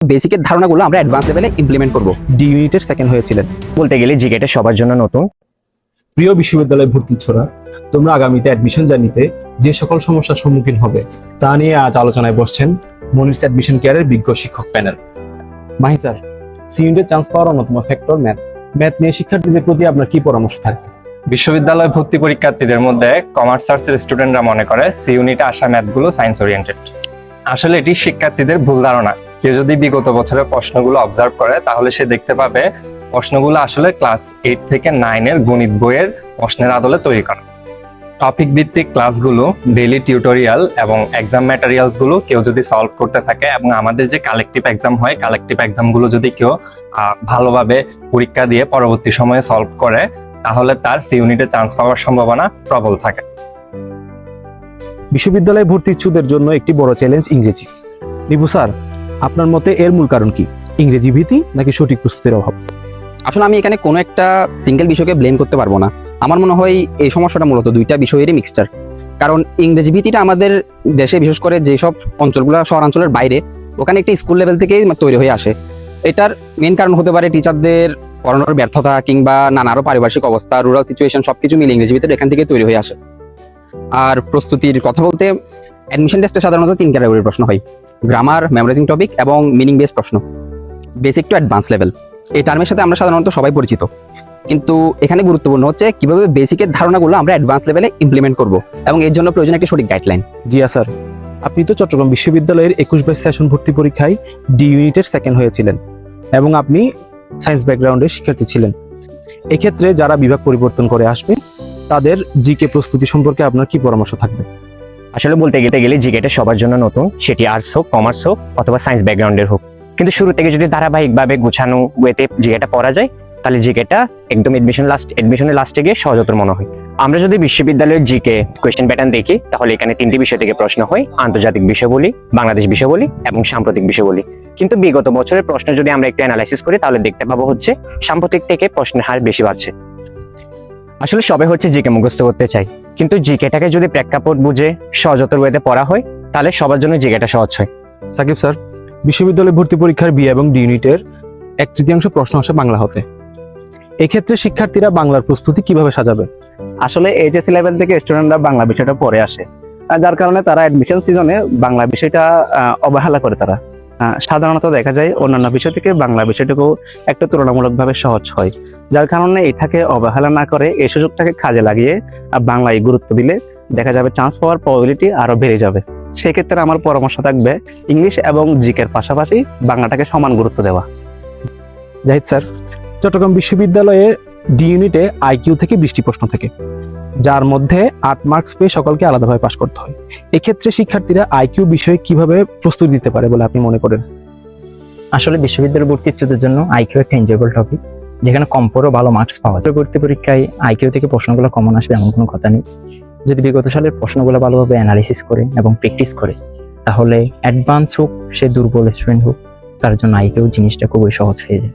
বেসিকের ধারণাগুলো আমরা অ্যাডভান্স লেভেলে ইমপ্লিমেন্ট করব। ডি ইউনিটের সেকেন্ড হয়েছিলেন। বলতে গেলে জিকেটা সবার জন্য নতুন। প্রিয় বিশ্ববিদ্যালয়ে ভর্তি ছোড়া, তোমরা আগামীতে অ্যাডমিশন জার্নিতে যে সকল সমস্যার সম্মুখীন হবে তা নিয়ে আজ আলোচনায় বসছেন মনিরস অ্যাডমিশন কেয়ারের বিজ্ঞ শিক্ষক প্যানেল। মাহি স্যার, সি ইউনিটের চান্স পাওয়ার অন্যতম ফ্যাক্টর ম্যাথ নিয়ে শিক্ষার্থীদের প্রতি আপনার কি পরামর্শ থাকবে? বিশ্ববিদ্যালয় ভর্তি পরীক্ষার্থীদের মধ্যে কমার্স আর্টসের স্টুডেন্টরা মনে করে সি ইউনিটে আসা ম্যাথগুলো সায়েন্স ওরিয়েন্টেড। আসলে এটি শিক্ষার্থীদের ভুল ধারণা। কেউ যদি বিগত বছরের প্রশ্নগুলো অবজার্ভ করে তাহলে সে দেখতে পাবে প্রশ্নগুলো আসলে ক্লাস 8 থেকে 9 এর গণিত বইয়ের প্রশ্নের আদলে তৈরি করা। টপিক ভিত্তিক ক্লাসগুলো, ডেইলি টিউটোরিয়াল এবং এক্সাম ম্যাটেরিয়ালস গুলো কেউ যদি সলভ করতে থাকে এবং আমাদের যে কালেকটিভ এক্সাম হয়, কালেকটিভ এক্সামগুলো যদি কেউ ভালোভাবে পরীক্ষা দিয়ে পরবর্তী সময়ে সলভ করে তাহলে তার সি ইউনিটে চান্স পাওয়ার সম্ভাবনা প্রবল থাকে। বিশ্ববিদ্যালয়ে ভর্তি ইচ্ছুকদের জন্য একটি বড় চ্যালেঞ্জ ইংরেজি। নিবু স্যার, আপনার মতে এর মূল কারণ কি? ইংরেজি ভীতি নাকি সঠিক প্রস্তুতির অভাব? আসলে আমি এখানে কোনো একটা সিঙ্গেল বিষয়কে ব্লেম করতে পারবো না। আমার মনে হয় এই সমস্যাটা মূলত দুইটা বিষয়েরই মিক্সচার। কারণ ইংরেজি ভীতিটা আমাদের দেশে, বিশেষ করে যেসব অঞ্চলগুলো শহরাঞ্চলের বাইরে, ওখানে একটি স্কুল লেভেল থেকেই তৈরি হয়ে আসে। এটার মেন কারণ হতে পারে টিচারদের পড়ানোর ব্যর্থতা কিংবা নানারও পারিপার্শ্বিক অবস্থা, রুরাল সিচুয়েশন, সবকিছু মিলে ইংরেজি ভীতিটা এখান থেকে তৈরি হয়ে আসে। আর প্রস্তুতির কথা বলতে অ্যাডমিশন টেস্টে সাধারণত 3 ক্যাটাগরির প্রশ্ন হয়: গ্রামার, মেমোরাইজিং টপিক এবং মিনিং বেসড প্রশ্ন। বেসিক টু অ্যাডভান্স লেভেল এই টার্মের সাথে আমরা সাধারণত সবাই পরিচিত, কিন্তু এখানে গুরুত্বপূর্ণ হচ্ছে কিভাবে বেসিকের ধারণাগুলো আমরা অ্যাডভান্স লেভেলে ইমপ্লিমেন্ট করব, এবং এর জন্য প্রয়োজন একটি সঠিক গাইডলাইন। জিয়া স্যার, আপনি তো চট্টগ্রাম বিশ্ববিদ্যালয়ের 21 সেশন ভর্তি পরীক্ষায় ডি ইউনিটের সেকেন্ড হয়েছিলেন এবং আপনি সায়েন্স ব্যাকগ্রাউন্ডের শিক্ষার্থী ছিলেন। এক্ষেত্রে যারা বিভাগ পরিবর্তন করে আসবে তাদের জিকে প্রস্তুতি সম্পর্কে আপনার কি পরামর্শ থাকবে? আসলে বলতে গেলে জিকেটা সবার জন্য নতুন, সেটি আর্টস হোক, কমার্স হোক অথবা সায়েন্স ব্যাকগ্রাউন্ডের হোক। কিন্তু শুরু থেকে যদি ধারাবাহিকভাবে গোছানো ওয়েতে জিকেটা পড়া যায় তাহলে জিকেটা একদম এডমিশনের লাস্টে গিয়ে সহজতর মনে হয়। আমরা যদি বিশ্ববিদ্যালয়ের জিকে কোয়েশ্চেন প্যাটার্ন দেখি তাহলে এখানে 3টি বিষয় থেকে প্রশ্ন হয়: আন্তর্জাতিক বিষয়াবলী, বাংলাদেশ বিষয়াবলী এবং সাম্প্রতিক বিষয়াবলী। কিন্তু বিগত বছরের প্রশ্ন যদি আমরা একটু অ্যানালাইসিস করি তাহলে দেখতে পাবো হচ্ছে সাম্প্রতিক থেকে প্রশ্নের হার বেশি বাড়ছে। আসলে সবাই হচ্ছে জিকে মুখস্থ করতে চাই, কিন্তু জিকেটাকে যদি প্রেক্ষাপট বুঝে সহজতর ওয়েতে পড়া হয় তাহলে সবার জন্য জিকেটা সহজ হয়। সাকিব স্যার, বিশ্ববিদ্যালয় ভর্তি পরীক্ষার বি এবং ডি ইউনিটের 1/3 প্রশ্ন আসে বাংলা হতে। এক্ষেত্রে শিক্ষার্থীরা বাংলার প্রস্তুতি কিভাবে সাজাবে? আসলে এইচএসসি লেভেল থেকে স্টুডেন্টরা বাংলা বিষয়টা পড়ে আসে, যার কারণে তারা অ্যাডমিশন সিজনে বাংলা বিষয়টা অবহেলা করে। তারা সাধারণত দেখা যায় অন্যান্য বিষয় থেকে বাংলা বিষয়টুকু একটু তুলনামূলকভাবে সহজ হয়, যার কারণে এটাকে অবহেলা না করে এই সুযোগটাকে কাজে লাগিয়ে বাংলায় গুরুত্ব দিলে দেখা যাবে চান্স পাওয়ার প্রবাবিলিটি আরো বেড়ে যাবে। সেক্ষেত্রে আমার পরামর্শ থাকবে ইংলিশ এবং জিকের পাশাপাশি বাংলাটাকে সমান গুরুত্ব দেওয়া। জাহিদ স্যার, চট্টগ্রাম বিশ্ববিদ্যালয়ে ডি ইউনিটে আইকিউ থেকে 20টি প্রশ্ন থাকে, যার মধ্যে 8 মার্কস পেয়ে সকলকে আলাদাভাবে পাশ করতে হয়। এক্ষেত্রে শিক্ষার্থীরা আইকিউ বিষয়ে কিভাবে প্রস্তুতি দিতে পারে বলে আপনি মনে করেন? আসলে বিশ্ববিদ্যালয় ভর্তি ইচ্ছুকদের জন্য আইকিউ একটা এনজয়েবল টপিক, যেখানে কম পড়েও ভালো মার্কস পাওয়া যায়। ভর্তি পরীক্ষায় আইকিউ থেকে প্রশ্নগুলো কমন আসবে এমন কোনো কথা নেই। যদি বিগত সালের প্রশ্নগুলো ভালোভাবে অ্যানালিসিস করে এবং প্র্যাকটিস করে তাহলে অ্যাডভান্স হোক, সে দুর্বল স্টুডেন্ট হোক, তার জন্য আইকিউ জিনিসটা খুবই সহজ হয়ে যায়।